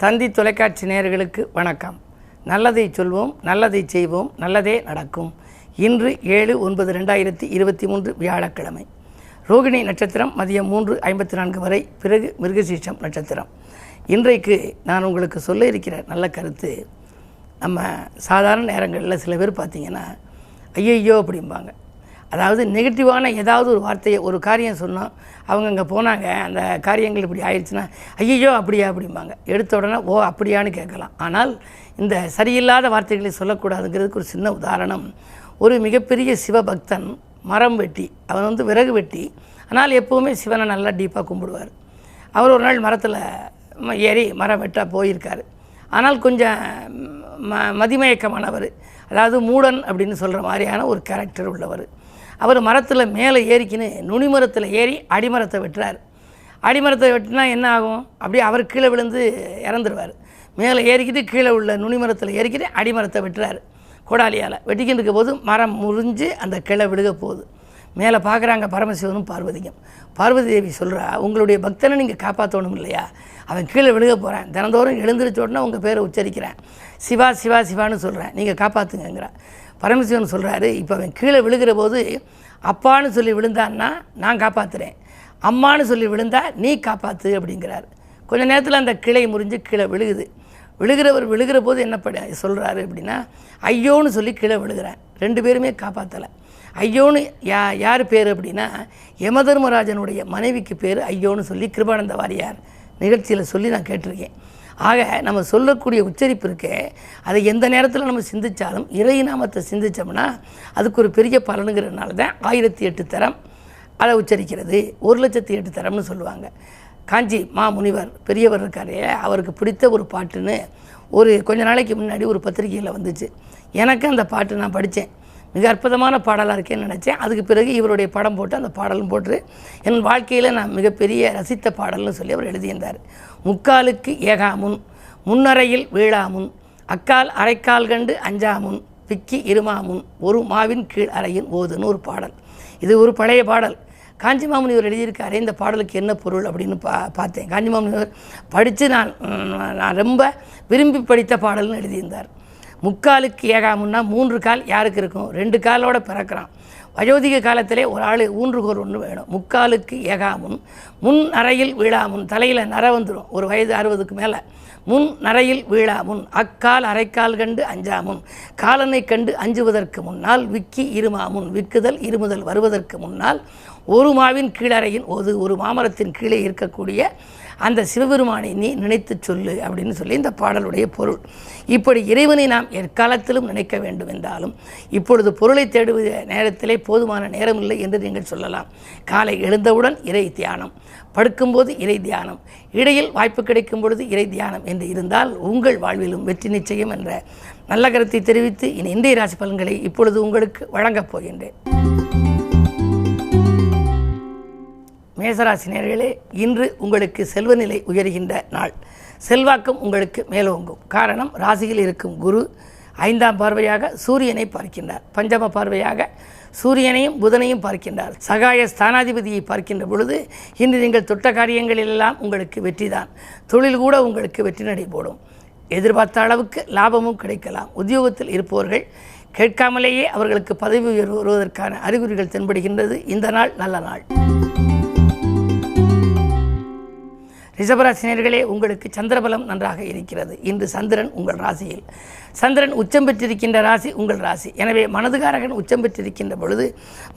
தந்தி தொலைக்காட்சி நேயர்களுக்கு வணக்கம். நல்லதை சொல்வோம், நல்லதை செய்வோம், நல்லதே நடக்கும். இன்று 7/9/2023 வியாழக்கிழமை. ரோகிணி நட்சத்திரம் மதியம் 3:54 வரை, பிறகு மிருகசீரிஷம் நட்சத்திரம். இன்றைக்கு நான் உங்களுக்கு சொல்ல இருக்கிற நல்ல கருத்து, நம்ம சாதாரண நேரங்களில் சில பேர் பார்த்திங்கன்னா ஐயையோ அப்படிம்பாங்க. அதாவது நெகட்டிவான ஏதாவது ஒரு வார்த்தையை, ஒரு காரியம் சொன்னோம், அவங்க அங்கே போனாங்க, அந்த காரியங்கள் இப்படி ஆயிடுச்சுன்னா ஐயையோ அப்படியா அப்படிம்பாங்க. எடுத்த உடனே ஓ அப்படியான்னு கேட்கலாம். ஆனால் இந்த சரியில்லாத வார்த்தைகளை சொல்லக்கூடாதுங்கிறதுக்கு ஒரு சின்ன உதாரணம். ஒரு மிகப்பெரிய சிவபக்தன் மரம் வெட்டி, அவன் விறகு வெட்டி, ஆனால் எப்போவுமே சிவனை நல்லா டீப்பாக கும்பிடுவார். அவர் ஒரு நாள் மரத்தில் ஏறி மரம் வெட்ட போயிருக்கார். ஆனால் கொஞ்சம் மதிமயக்கமானவர், அதாவது மூடன் அப்படின்னு சொல்கிற மாதிரியான ஒரு கேரக்டர் உள்ளவர். அவர் மரத்தில் மேலே ஏறிக்கின்னு நுனிமரத்தில் ஏறி அடிமரத்தை வெட்டுறார். அடிமரத்தை வெட்டினா என்ன ஆகும்? அப்படியே அவர் கீழே விழுந்து இறந்துடுவார். மேலே ஏறிக்கிட்டு கீழே உள்ள நுனிமரத்தில் ஏறிக்கிட்டு அடிமரத்தை வெட்டுறாரு கோடாலியால். வெட்டிக்கிட்டு இருக்க போது மரம் முறிஞ்சு அந்த கிளை விழுக போகுது. மேலே பார்க்குறாங்க பரமசிவனும் பார்வதியும். பார்வதி தேவி சொல்கிறா, உங்களுடைய பக்தனை நீங்கள் காப்பாற்றணும் இல்லையா? அவன் கீழே விழுக போகிறேன், தினந்தோறும் எழுந்திரிச்ச உடனே உங்கள் பேரை உச்சரிக்கிறேன், சிவா சிவா சிவான்னு சொல்கிறேன், நீங்கள் காப்பாற்றுங்கிறா. பரமசிவன் சொல்கிறாரு, இப்போ அவன் கீழே விழுகிற போது அப்பான்னு சொல்லி விழுந்தான்னா நான் காப்பாற்றுறேன், அம்மானு சொல்லி விழுந்தா நீ காப்பாற்று அப்படிங்கிறார். கொஞ்சம் நேரத்தில் அந்த கிளை முறிஞ்சு கீழே விழுகுது. விழுகிற போது என்ன சொல்கிறாரு அப்படின்னா, ஐயோன்னு சொல்லி கீழே விழுகிறேன். ரெண்டு பேருமே காப்பாற்றலை. ஐயோன்னு யார் பேர் அப்படின்னா, யமதர்மராஜனுடைய மனைவிக்கு பேர் ஐயோன்னு சொல்லி கிருபானந்த வாரியார் நிகழ்ச்சியில் சொல்லி நான் கேட்டிருக்கேன். ஆக நம்ம சொல்லக்கூடிய உச்சரிப்பு இருக்கே, அதை எந்த நேரத்தில் நம்ம சிந்தித்தாலும் இறை நாமத்தை சிந்தித்தோம்னா அதுக்கு ஒரு பெரிய பலனுங்கிறதுனால தான் 1008 தரம் அதை உச்சரிக்கிறது. 1,08,000 தரம்னு சொல்லுவாங்க. காஞ்சி மாமுனிவர் பெரியவர் இருக்காரே, அவருக்கு பிடித்த ஒரு பாட்டுன்னு ஒரு கொஞ்ச நாளைக்கு முன்னாடி ஒரு பத்திரிகையில் வந்துச்சு. எனக்கு அந்த பாட்டு நான் படித்தேன். மிக அற்புதமான பாடலாக இருக்கேன்னு நினச்சேன். அதுக்கு பிறகு இவருடைய படம் போட்டு அந்த பாடலும் போட்டு என் வாழ்க்கையில் நான் மிகப்பெரிய ரசித்த பாடல்னு சொல்லி அவர் எழுதியிருந்தார். முக்காலுக்கு ஏகாமுன், முன்னறையில் வீழாமுன், அக்கால் அரைக்கால் கண்டு அஞ்சாமுன், பிக்கி இருமாமுன், ஒரு மாவின் கீழ் அறையின் ஓதுன்னு ஒரு பாடல். இது ஒரு பழைய பாடல். காஞ்சி மாமுனிவர் எழுதியிருக்காரு. இந்த பாடலுக்கு என்ன பொருள் அப்படின்னு பார்த்தேன். காஞ்சி மாமுனிவர் படித்து நான் ரொம்ப விரும்பி படித்த பாடல்னு எழுதியிருந்தார். முக்காலுக்கு ஏகாமுன்னா 3 கால் யாருக்கு இருக்கும்? 2 காலோடு பிறக்கிறான். வயோதிக காலத்திலே ஒரு ஆள் ஊன்றுகோல் ஒன்று வேணும். முக்காலுக்கு ஏகாமுன், முன் நரையில் வீழாமுன், தலையில் நர வந்துடும் ஒரு வயது 60க்கு மேலே. முன் நரையில் வீழாமுன், அக்கால் அரைக்கால் கண்டு அஞ்சாமுன், காலனை கண்டு அஞ்சுவதற்கு முன்னால் விக்கி இருமாமுன், விக்குதல் இருமுதல் வருவதற்கு முன்னால் ஒரு மாவின் கீழறையின் ஒரு மாமரத்தின் கீழே இருக்கக்கூடிய அந்த சிவபெருமானை நீ நினைத்து சொல்லு அப்படின்னு சொல்லி இந்த பாடலுடைய பொருள். இப்படி இறைவனை நாம் எக்காலத்திலும் நினைக்க வேண்டும் என்றாலும் இப்பொழுது பொருளை தேடுவத நேரத்திலே போதுமான நேரம் இல்லை என்று நீங்கள் சொல்லலாம். காலை எழுந்தவுடன் இறை தியானம், படுக்கும்போது இறை தியானம், இடையில் வாய்ப்பு கிடைக்கும் பொழுது இறை தியானம் என்று இருந்தால் உங்கள் வாழ்விலும் வெற்றி நிச்சயம் என்ற நல்ல கருத்தை தெரிவித்து இன்றைய ராசி பலன்களை இப்பொழுது உங்களுக்கு வழங்கப் போகின்றேன். மேசராசி நேயர்களே, இன்று உங்களுக்கு செல்வநிலை உயர்கின்ற நாள். செல்வாக்கும் உங்களுக்கு மேலோங்கும். காரணம், ராசியில் இருக்கும் குரு 5ஆம் பார்வையாக சூரியனை பார்க்கின்றார். பஞ்சம பார்வையாக சூரியனையும் புதனையும் பார்க்கின்றார். சகாய ஸ்தானாதிபதியை பார்க்கின்ற பொழுது இன்று நீங்கள் தொட்ட காரியங்களெல்லாம் உங்களுக்கு வெற்றிதான். தொழில் கூட உங்களுக்கு வெற்றி நடை போடும். எதிர்பார்த்த அளவுக்கு லாபமும் கிடைக்கலாம். உத்தியோகத்தில் இருப்பவர்கள் கேட்காமலேயே அவர்களுக்கு பதவி உயர்வு வருவதற்கான அறிகுறிகள் தென்படுகின்றது. இந்த நாள் நல்ல நாள். ரிஷபராசினியர்களே, உங்களுக்கு சந்திரபலம் நன்றாக இருக்கிறது. இன்று சந்திரன் உங்கள் ராசியில். சந்திரன் உச்சம் பெற்றிருக்கின்ற ராசி உங்கள் ராசி. எனவே மனதுகாரகன் உச்சம் பெற்றிருக்கின்ற பொழுது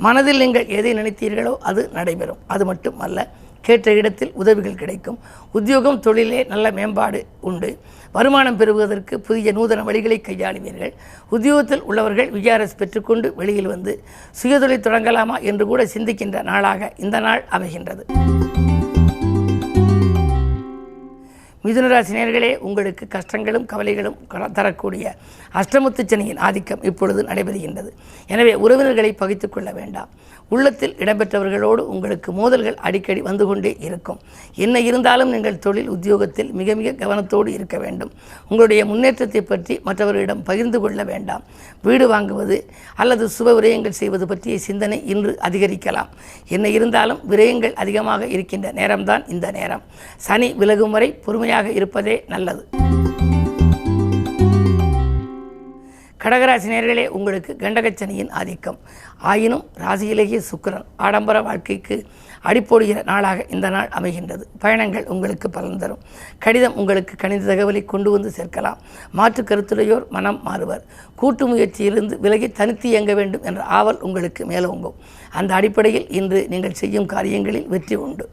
மனதில் நீங்கள் எதை நினைத்தீர்களோ அது நடைபெறும். அது மட்டும் அல்ல, கேட்ட இடத்தில் உதவிகள் கிடைக்கும். உத்தியோகம் தொழிலே நல்ல மேம்பாடு உண்டு. வருமானம் பெறுவதற்கு புதிய நூதன வழிகளை கையாளுவீர்கள். உத்தியோகத்தில் உள்ளவர்கள் விஆர்எஸ் பெற்றுக்கொண்டு வெளியில் வந்து சுயதொழில் தொடங்கலாமா என்று கூட சிந்திக்கின்ற நாளாக இந்த நாள் அமைகின்றது. மிதுனராசி நேயர்களே, உங்களுக்கு கஷ்டங்களும் கவலைகளும் தரக்கூடிய அஷ்டமத்து சனியின் ஆதிக்கம் இப்பொழுது நடைபெறுகின்றது. எனவே உறவினர்களை பகைத்து கொள்ள வேண்டாம். உள்ளத்தில் இடம்பெற்றவர்களோடு உங்களுக்கு மோதல்கள் அடிக்கடி வந்து கொண்டே இருக்கும். என்ன இருந்தாலும் நீங்கள் தொழில் உத்தியோகத்தில் மிக மிக கவனத்தோடு இருக்க வேண்டும். உங்களுடைய முன்னேற்றத்தை பற்றி மற்றவர்களிடம் பகிர்ந்து கொள்ள வேண்டாம். வீடு வாங்குவது அல்லது சுப விரயங்கள் செய்வது பற்றிய சிந்தனை இன்று அதிகரிக்கலாம். என்ன இருந்தாலும் விரயங்கள் அதிகமாக இருக்கின்ற நேரம்தான் இந்த நேரம். சனி விலகும் வரை பொறுமையாக இருப்பதே நல்லது. கடகராசி நேயர்களே, உங்களுக்கு கண்டகச்சனியின் ஆதிக்கம். ஆயினும் ராசியிலேயே சுக்கிரன் ஆடம்பர வாழ்க்கைக்கு அடிப்போடுகிற நாளாக இந்த நாள் அமைகின்றது. பயணங்கள் உங்களுக்கு பலன் தரும். கடிதம் உங்களுக்கு கணித தகவலை கொண்டு வந்து சேர்க்கலாம். மாற்று கருத்துடையோர் மனம் மாறுவர். கூட்டு முயற்சியிலிருந்து விலகி தனித்து இயங்க வேண்டும் என்ற ஆவல் உங்களுக்கு மேலோங்கும். அந்த அடிப்படையில் இன்று நீங்கள் செய்யும் காரியங்களில் வெற்றி உண்டு.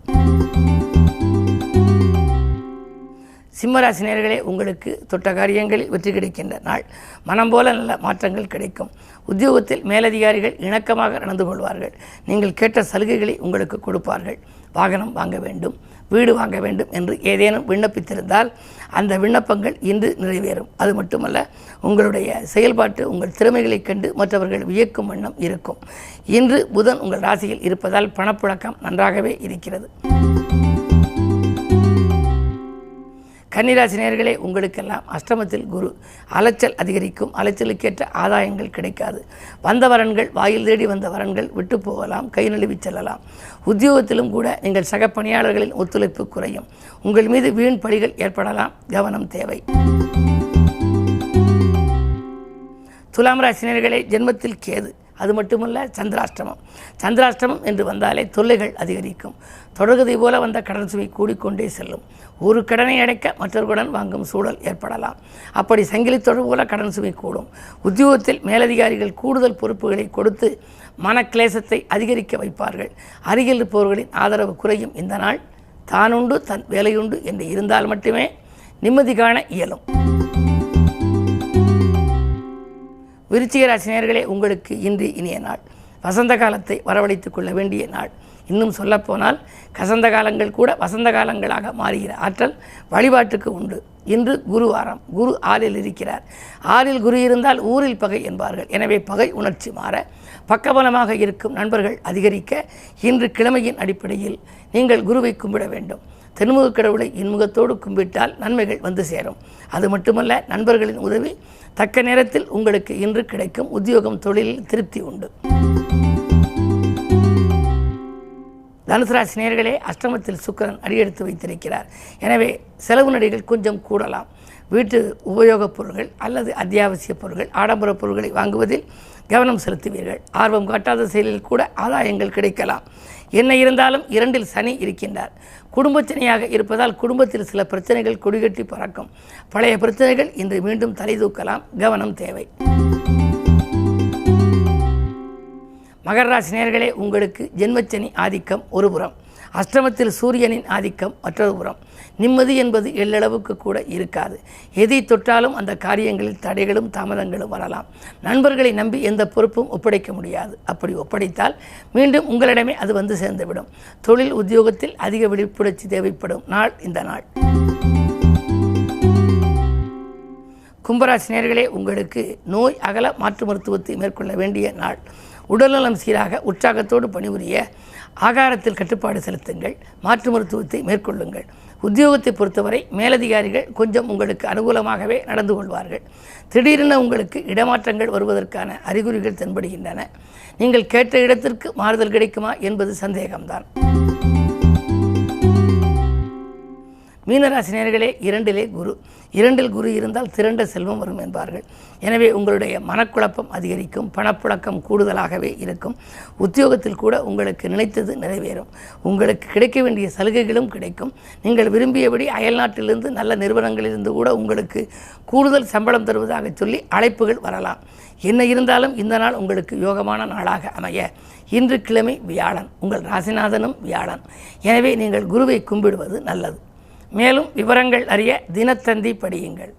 சிம்மராசி நேயர்களே, உங்களுக்கு தொட்ட காரியங்களில் வெற்றி கிடைக்கின்ற நாள். மனம் போல நல்ல மாற்றங்கள் கிடைக்கும். உத்தியோகத்தில் மேலதிகாரிகள் இணக்கமாக நடந்து கொள்வார்கள். நீங்கள் கேட்ட சலுகைகளை உங்களுக்கு கொடுப்பார்கள். வாகனம் வாங்க வேண்டும், வீடு வாங்க வேண்டும் என்று ஏதேனும் விண்ணப்பித்திருந்தால் அந்த விண்ணப்பங்கள் இன்று நிறைவேறும். அது மட்டுமல்ல, உங்களுடைய செயல்பாட்டு உங்கள் திறமைகளைக் கண்டு மற்றவர்கள் வியக்கும் வண்ணம் இருக்கும். இன்று புதன் உங்கள் ராசியில் இருப்பதால் பணப்புழக்கம் நன்றாகவே இருக்கிறது. கன்னிராசி நேயர்களே, உங்களுக்கெல்லாம் அஷ்டமத்தில் குரு. அலைச்சல் அதிகரிக்கும். அலைச்சலுக்கேற்ற ஆதாயங்கள் கிடைக்காது. வந்த வரன்கள், வாயில் தேடி வந்த வரன்கள் விட்டு போகலாம், கை நழுவி செல்லலாம். உத்தியோகத்திலும் கூட நீங்கள் சக பணியாளர்களின் ஒத்துழைப்பு குறையும். உங்கள் மீது வீண் பழிகள் ஏற்படலாம். கவனம் தேவை. துலாம் ராசி நேயர்களே, ஜென்மத்தில் கேது. அது மட்டுமல்ல, சந்திராஷ்டமம் என்று வந்தாலே தொல்லைகள் அதிகரிக்கும். தொடர்கதை போல வந்த கடன் சுமை கூடிக்கொண்டே செல்லும். ஒரு கடனை அடைக்க மற்றொரு கடன் வாங்கும் சூழல் ஏற்படலாம். அப்படி சங்கிலி தொடர் போல கடன் சுமை கூடும். உத்தியோகத்தில் மேலதிகாரிகள் கூடுதல் பொறுப்புகளை கொடுத்து மனக்கிளேசத்தை அதிகரிக்க வைப்பார்கள். அருகில் இருப்பவர்களின் ஆதரவு குறையும். இந்த நாள் தானுண்டு தன் வேலையுண்டு என்று இருந்தால் மட்டுமே நிம்மதி காண இயலும். விருச்சிக ராசி நேயர்களே, உங்களுக்கு இன்று இனிய நாள். வசந்த காலத்தை வரவழைத்துக் கொள்ள வேண்டிய நாள். இன்னும் சொல்லப்போனால் கசந்த காலங்கள் கூட வசந்த காலங்களாக மாறுகிற ஆற்றல் வழிபாட்டுக்கு உண்டு. இன்று குருவாரம். குரு ஆறில் இருக்கிறார். ஆறில் குரு இருந்தால் ஊரில் பகை என்பார்கள். எனவே பகை உணர்ச்சி மாற பக்கபலமாக இருக்கும் நண்பர்கள் அதிகரிக்க இன்று கிழமையின் அடிப்படையில் நீங்கள் குருவை கும்பிட வேண்டும். தென்முக கடவுளை இன்முகத்தோடு கும்பிட்டால் நன்மைகள் வந்து சேரும். அது மட்டுமல்ல, நண்பர்களின் உதவி தக்க நேரத்தில் உங்களுக்கு இன்று கிடைக்கும். உத்தியோகம் தொழிலில் திருப்தி உண்டு. தனுசு ராசி நேயர்களே, அஷ்டமத்தில் சுக்கிரன் அடியெடுத்து வைத்திருக்கிறார். எனவே செலவு நடிகள் கொஞ்சம் கூடலாம். வீட்டு உபயோகப் பொருட்கள் அல்லது அத்தியாவசிய பொருட்கள், ஆடம்பர பொருட்களை வாங்குவதில் கவனம் செலுத்துவீர்கள். ஆர்வம் காட்டாத செயலில் கூட ஆதாயங்கள் கிடைக்கலாம். என்ன இருந்தாலும் 2இல் சனி இருக்கின்றார். குடும்பச்சனியாக இருப்பதால் குடும்பத்தில் சில பிரச்சனைகள் கொடிகட்டி பறக்கும். பழைய பிரச்சனைகள் இன்று மீண்டும் தலை தூக்கலாம். கவனம் தேவை. மகர ராசி நேயர்களே, உங்களுக்கு ஜென்மச்சனி ஆதிக்கம் ஒரு புறம், அஷ்டமத்தில் சூரியனின் ஆதிக்கம் மற்றொரு புறம். நிம்மதி என்பது எள்ளளவுக்கு கூட இருக்காது. எதை தொட்டாலும் அந்த காரியங்களில் தடைகளும் தாமதங்களும் வரலாம். நண்பர்களை நம்பி எந்த பொறுப்பும் ஒப்படைக்க முடியாது. அப்படி ஒப்படைத்தால் மீண்டும் உங்களிடமே அது வந்து சேர்ந்துவிடும். தொழில் உத்தியோகத்தில் அதிக விழிப்புணர்ச்சி தேவைப்படும் நாள் இந்த நாள். கும்பராசி நேயர்களே, உங்களுக்கு நோய் அகல மாற்று மருத்துவத்தை மேற்கொள்ள வேண்டிய நாள். உடல்நலம் சீராக உற்சாகத்தோடு பணிபுரிய ஆகாரத்தில் கட்டுப்பாடு செலுத்துங்கள். மாற்று மருத்துவத்தை மேற்கொள்ளுங்கள். உத்தியோகத்தை பொறுத்தவரை மேலதிகாரிகள் கொஞ்சம் உங்களுக்கு அனுகூலமாகவே நடந்து கொள்வார்கள். திடீரென உங்களுக்கு இடமாற்றங்கள் வருவதற்கான அறிகுறிகள் தென்படுகின்றன. நீங்கள் கேட்ட இடத்திற்கு மாறுதல் கிடைக்குமா என்பது சந்தேகம்தான். மீனராசி நேயர்களே, 2இலே குரு. 2இல் குரு இருந்தால் திரண்ட செல்வம் வரும் என்பார்கள். எனவே உங்களுடைய மனக்குழப்பம் அதிகரிக்கும். பணப்புழக்கம் கூடுதலாகவே இருக்கும். உத்தியோகத்தில் கூட உங்களுக்கு நினைத்தது நிறைவேறும். உங்களுக்கு கிடைக்க வேண்டிய சலுகைகளும் கிடைக்கும். நீங்கள் விரும்பியபடி அயல்நாட்டிலிருந்து நல்ல நிறுவனங்களிலிருந்து கூட உங்களுக்கு கூடுதல் சம்பளம் தருவதாக சொல்லி அழைப்புகள் வரலாம். என்ன இருந்தாலும் இந்த நாள் உங்களுக்கு யோகமான நாளாக அமைய இன்று கிழமை வியாழன். உங்கள் ராசிநாதனும் வியாழன். எனவே நீங்கள் குருவை கும்பிடுவது நல்லது. மேலும் விவரங்கள் அறிய தினத்தந்தி படியுங்கள்.